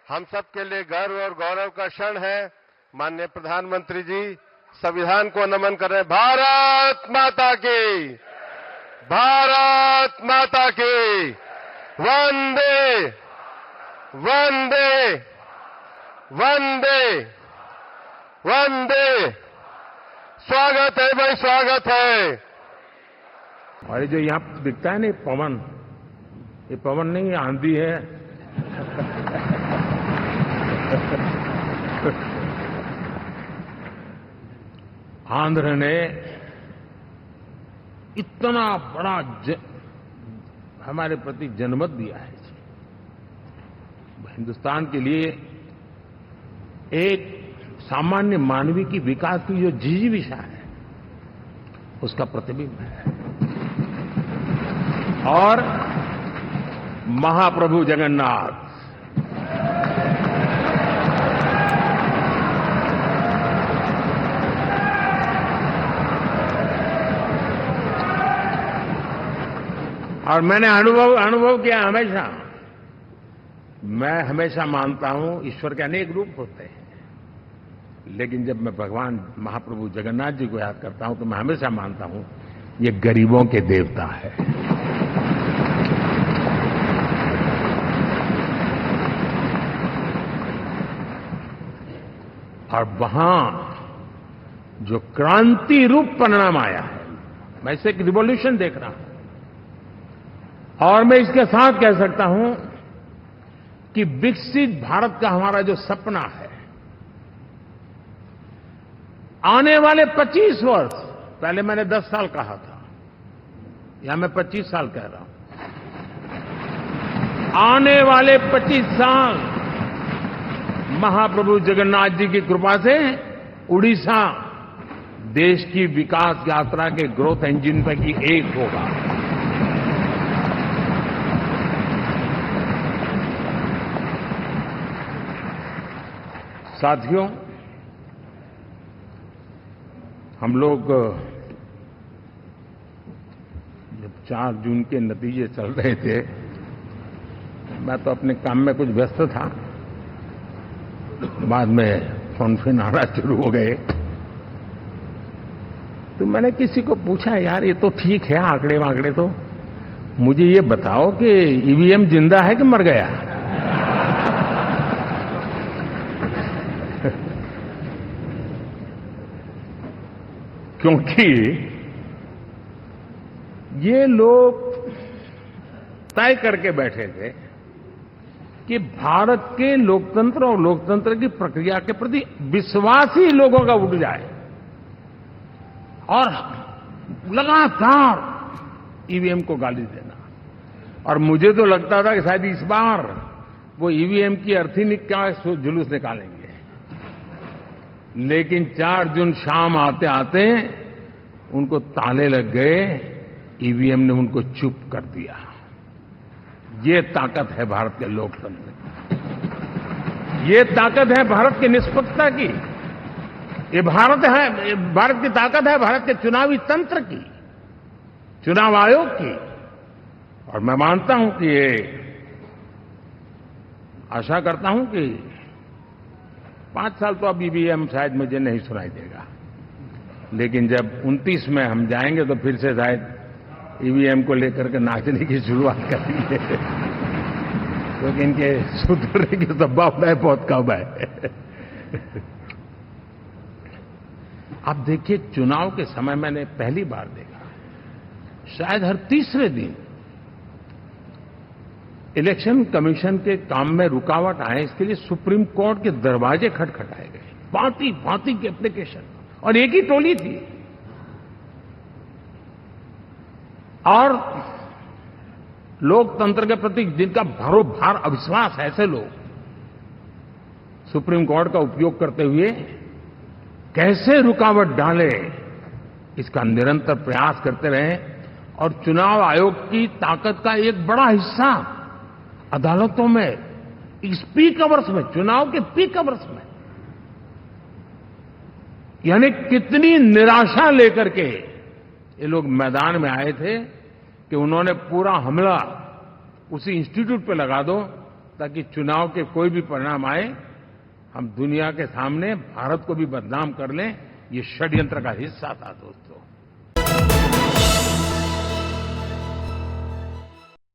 हम सब के लिए गर्व और गौरव का क्षण है। माननीय प्रधानमंत्री जी संविधान को नमन कर रहे हैं। भारत माता की, भारत माता की, वंदे वंदे वंदे वंदे। स्वागत है भाई, स्वागत है। और ये जो यहाँ दिखता है ना पवन, ये पवन नहीं, आंधी है। आंध्र ने इतना बड़ा हमारे प्रति जनमत दिया है। हिंदुस्तान के लिए एक सामान्य मानवीय की विकास की जो जिजीविषा है उसका प्रतिबिंब है। और महाप्रभु जगन्नाथ और मैंने अनुभव किया हमेशा। मैं हमेशा मानता हूं ईश्वर के अनेक रूप होते हैं, लेकिन जब मैं भगवान महाप्रभु जगन्नाथ जी को याद करता हूं तो मैं हमेशा मानता हूं ये गरीबों के देवता है। और वहां जो क्रांति रूप परिणाम आया है, मैं इसे एक रिवॉल्यूशन देख रहा हूं। और मैं इसके साथ कह सकता हूं कि विकसित भारत का हमारा जो सपना है, आने वाले 25 वर्ष, पहले मैंने 10 साल कहा था, यहां मैं 25 साल कह रहा हूं। आने वाले 25 साल महाप्रभु जगन्नाथ जी की कृपा से उड़ीसा देश की विकास यात्रा के ग्रोथ इंजन पैकी एक होगा। साथियों, हम लोग जब 4 जून के नतीजे चल रहे थे, मैं तो अपने काम में कुछ व्यस्त था। बाद में फोन आना शुरू हो गए, तो मैंने किसी को पूछा, यार ये तो ठीक है आंकड़े वांकड़े, तो मुझे ये बताओ कि ईवीएम जिंदा है कि मर गया? क्योंकि ये लोग तय करके बैठे थे कि भारत के लोकतंत्र और लोकतंत्र की प्रक्रिया के प्रति विश्वास ही लोगों का उठ जाए, और लगातार ईवीएम को गाली देना। और मुझे तो लगता था कि शायद इस बार वो ईवीएम की अर्थी का जुलूस निकालेंगे, लेकिन 4 जून शाम आते आते उनको ताले लग गए, ईवीएम ने उनको चुप कर दिया। ये ताकत है भारत के लोकतंत्र की, ये ताकत है भारत की निष्पक्षता की, ये भारत की ताकत है भारत के चुनावी तंत्र की, चुनाव आयोग की। और मैं मानता हूं कि ये आशा करता हूं कि 5 साल तो अब ईवीएम शायद मुझे नहीं सुनाई देगा, लेकिन जब 29 में हम जाएंगे तो फिर से शायद ईवीएम को लेकर के नाचने की शुरुआत करेंगे, क्योंकि इनके सुधरने की संभावना बहुत कम है। आप देखिए, चुनाव के समय मैंने पहली बार देखा, शायद हर तीसरे दिन इलेक्शन कमीशन के काम में रुकावट आए, इसके लिए सुप्रीम कोर्ट के दरवाजे खटखटाए गए, भांति भांति की एप्लीकेशन, और एक ही टोली थी। और लोकतंत्र के प्रति जिनका भरोभार अविश्वास, ऐसे लोग सुप्रीम कोर्ट का उपयोग करते हुए कैसे रुकावट डाले, इसका निरंतर प्रयास करते रहे। और चुनाव आयोग की ताकत का एक बड़ा हिस्सा अदालतों में, इस पीक अवर्स में, चुनाव के पीक अवर्स में, यानी कितनी निराशा लेकर के ये लोग मैदान में आए थे कि उन्होंने पूरा हमला उसी इंस्टीट्यूट पे लगा दो ताकि चुनाव के कोई भी परिणाम आए हम दुनिया के सामने भारत को भी बदनाम कर लें, ये षड्यंत्र का हिस्सा था दोस्तों।